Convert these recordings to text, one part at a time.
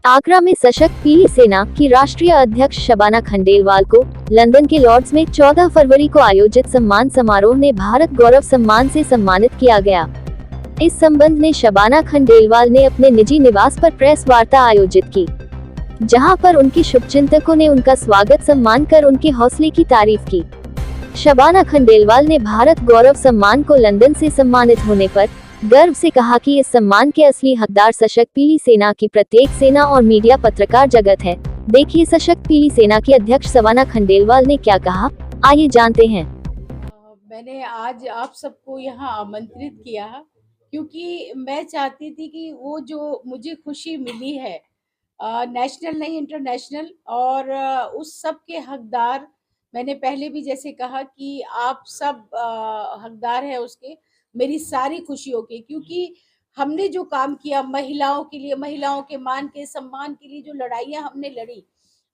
आगरा में सशक्त पीली सेना की राष्ट्रीय अध्यक्ष शबाना खंडेलवाल को लंदन के लॉर्ड्स में 14 फरवरी को आयोजित सम्मान समारोह में भारत गौरव सम्मान से सम्मानित किया गया। इस संबंध में शबाना खंडेलवाल ने अपने निजी निवास पर प्रेस वार्ता आयोजित की, जहां पर उनके शुभचिंतकों ने उनका स्वागत सम्मान कर उनके हौसले की तारीफ की। शबाना खंडेलवाल ने भारत गौरव सम्मान को लंदन से सम्मानित होने पर गर्व से कहा कि इस सम्मान के असली हकदार सशक्त पीली सेना की प्रत्येक सेना और मीडिया पत्रकार जगत है। देखिए सशक्त पीली सेना की अध्यक्ष शबाना खंडेलवाल ने क्या कहा, आइए जानते हैं। मैंने आज आप सबको यहाँ आमंत्रित किया क्योंकि मैं चाहती थी कि वो जो मुझे खुशी मिली है, नेशनल नहीं इंटरनेशनल, और उस सब के हकदार मैंने पहले भी जैसे कहा कि आप सब हकदार हैं उसके, मेरी सारी खुशियों के, क्योंकि हमने जो काम किया महिलाओं के लिए, महिलाओं के मान के सम्मान के लिए जो लड़ाइयाँ हमने लड़ी,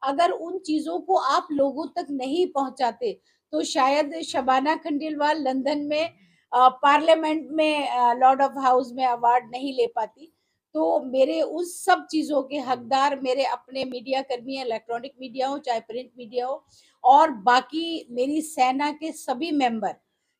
अगर उन चीज़ों को आप लोगों तक नहीं पहुँचाते तो शायद शबाना खंडेलवाल लंदन में पार्लियामेंट में लॉर्ड ऑफ हाउस में अवार्ड नहीं ले पाती। तो मेरे उस सब चीज़ों के हकदार मेरे अपने मीडिया कर्मी हैं, इलेक्ट्रॉनिक मीडिया हो चाहे प्रिंट मीडिया हो, और बाकी मेरी सेना के सभी मेंबर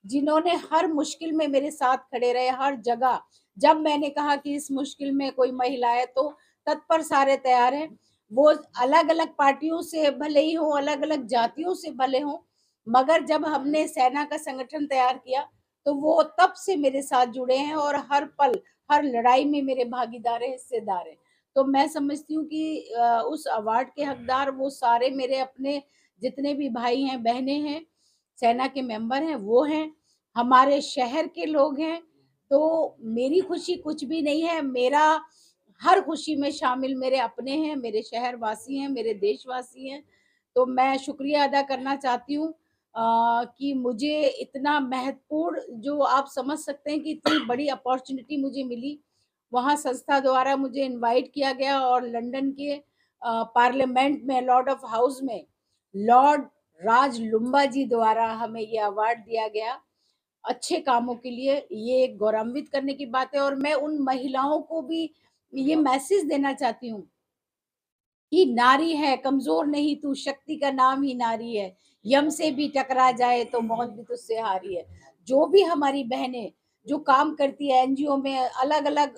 जिन्होंने हर मुश्किल में मेरे साथ खड़े रहे, हर जगह जब मैंने कहा कि इस मुश्किल में कोई महिला है तो तत्पर सारे तैयार हैं। वो अलग अलग पार्टियों से भले ही हो, अलग अलग जातियों से भले हो, मगर जब हमने सेना का संगठन तैयार किया तो वो तब से मेरे साथ जुड़े हैं और हर पल हर लड़ाई में मेरे भागीदार हैं, हिस्सेदार हैं। तो मैं समझती हूँ कि उस अवार्ड के हकदार वो सारे मेरे अपने जितने भी भाई हैं, बहनें हैं, सेना के मेंबर हैं, वो हैं, हमारे शहर के लोग हैं। तो मेरी खुशी कुछ भी नहीं है, मेरा हर खुशी में शामिल मेरे अपने हैं, मेरे शहरवासी हैं, मेरे देशवासी हैं। तो मैं शुक्रिया अदा करना चाहती हूँ कि मुझे इतना महत्वपूर्ण, जो आप समझ सकते हैं कि इतनी बड़ी अपॉर्च्युनिटी मुझे मिली। वहाँ संस्था द्वारा मुझे इनवाइट किया गया और लंदन के पार्लियामेंट में, लॉर्ड ऑफ हाउस में लॉर्ड राज लुम्बा जी द्वारा हमें ये अवार्ड दिया गया अच्छे कामों के लिए। ये गौरवान्वित करने की बात है और मैं उन महिलाओं को भी ये मैसेज देना चाहती हूँ कि नारी है, कमज़ोर नहीं तू, शक्ति का नाम ही नारी है। यम से भी टकरा जाए तो मौत भी तुझसे हारी है। जो भी हमारी बहनें जो काम करती है एनजीओ में, अलग-अलग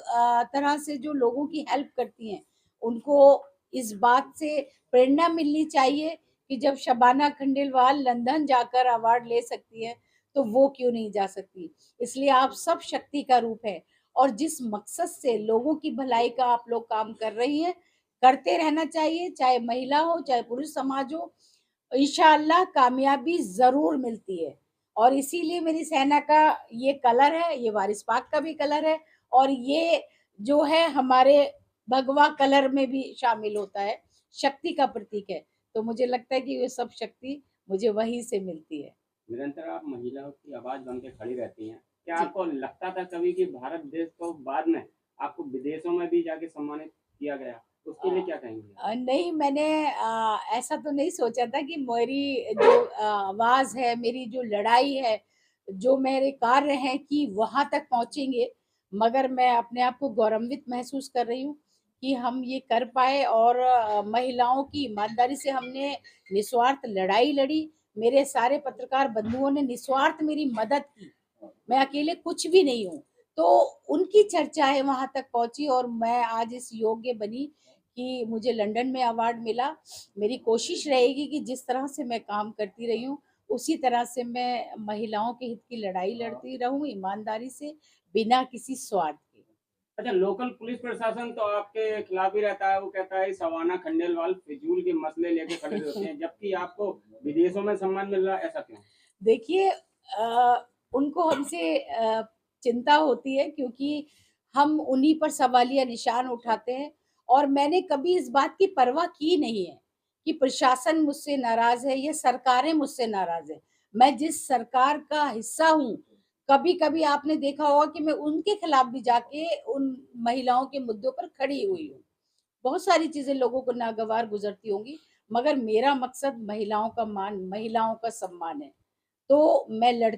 तरह से जो लोगों की हेल्प करती हैं, उनको इस बात से प्रेरणा मिलनी चाहिए कि जब शबाना खंडेलवाल लंदन जाकर अवार्ड ले सकती हैं, तो वो क्यों नहीं जा सकती। इसलिए आप सब शक्ति का रूप हैं और जिस मकसद से लोगों की भलाई का आप लोग काम कर रही हैं, करते रहना चाहिए, चाहे महिला हो, चाहे पुरुष समाज हो। इंशाअल्लाह कामयाबी ज़रूर मिलती है और इसीलिए मेरी सेना का ये कलर है, ये वारिस पाक का भी कलर है और ये जो है हमारे भगवा कलर में भी शामिल होता है, शक्ति का प्रतीक है। तो मुझे लगता है कि ये सब शक्ति मुझे वहीं से मिलती है। निरंतर आप महिलाओं की आवाज़ बन के खड़ी रहती हैं। क्या जी। आपको लगता था कभी कि भारत देश को बाद में आपको विदेशों में भी जाके सम्मानित किया गया? उसके लिए क्या कहेंगी आप? नहीं, मैंने ऐसा तो नहीं सोचा था कि मेरी जो आवाज़ है, मेरी जो लड़ाई है, जो मेरे कार्य हैं कि वहाँ तक पहुँचेंगे। मगर मैं अपने आप को गौरवान्वित महसूस कर रही हूँ कि हम ये कर पाए और महिलाओं की ईमानदारी से हमने निस्वार्थ लड़ाई लड़ी। मेरे सारे पत्रकार बंधुओं ने निस्वार्थ मेरी मदद की। मैं अकेले कुछ भी नहीं हूँ। तो उनकी चर्चाएँ वहाँ तक पहुँची और मैं आज इस योग्य बनी कि मुझे लंदन में अवार्ड मिला। मेरी कोशिश रहेगी कि जिस तरह से मैं काम करती रही हूँ, उसी तरह से मैं महिलाओं के हित की लड़ाई लड़ती रहूँ ईमानदारी से, बिना किसी स्वार्थ के। अच्छा, लोकल पुलिस प्रशासन तो आपके खिलाफ ही रहता है। वो कहता है शबाना खंडेलवाल फिजूल के मसले लेके खड़े होते हैं, जबकि आपको विदेशों में सम्मान मिल रहा है, ऐसा क्यों? देखिए उनको हमसे चिंता होती है क्योंकि हम उन्हीं पर सवालिया निशान उठाते हैं और मैंने कभी इस बात की परवाह की नहीं है कि प्रशासन मुझसे नाराज़ है या सरकारें मुझसे नाराज़ हैं। मैं जिस सरकार का हिस्सा हूँ, कभी-कभी आपने देखा होगा कि मैं उनके खिलाफ भी जाके उन महिलाओं के मुद्दों पर खड़ी हुई हूँ। बहुत सारी चीज़ें लोगों को नागवार गुज़रती होंगी, मगर मेरा मकसद महिलाओं का मान, महिलाओं का सम्मान है। तो मैं लड़ती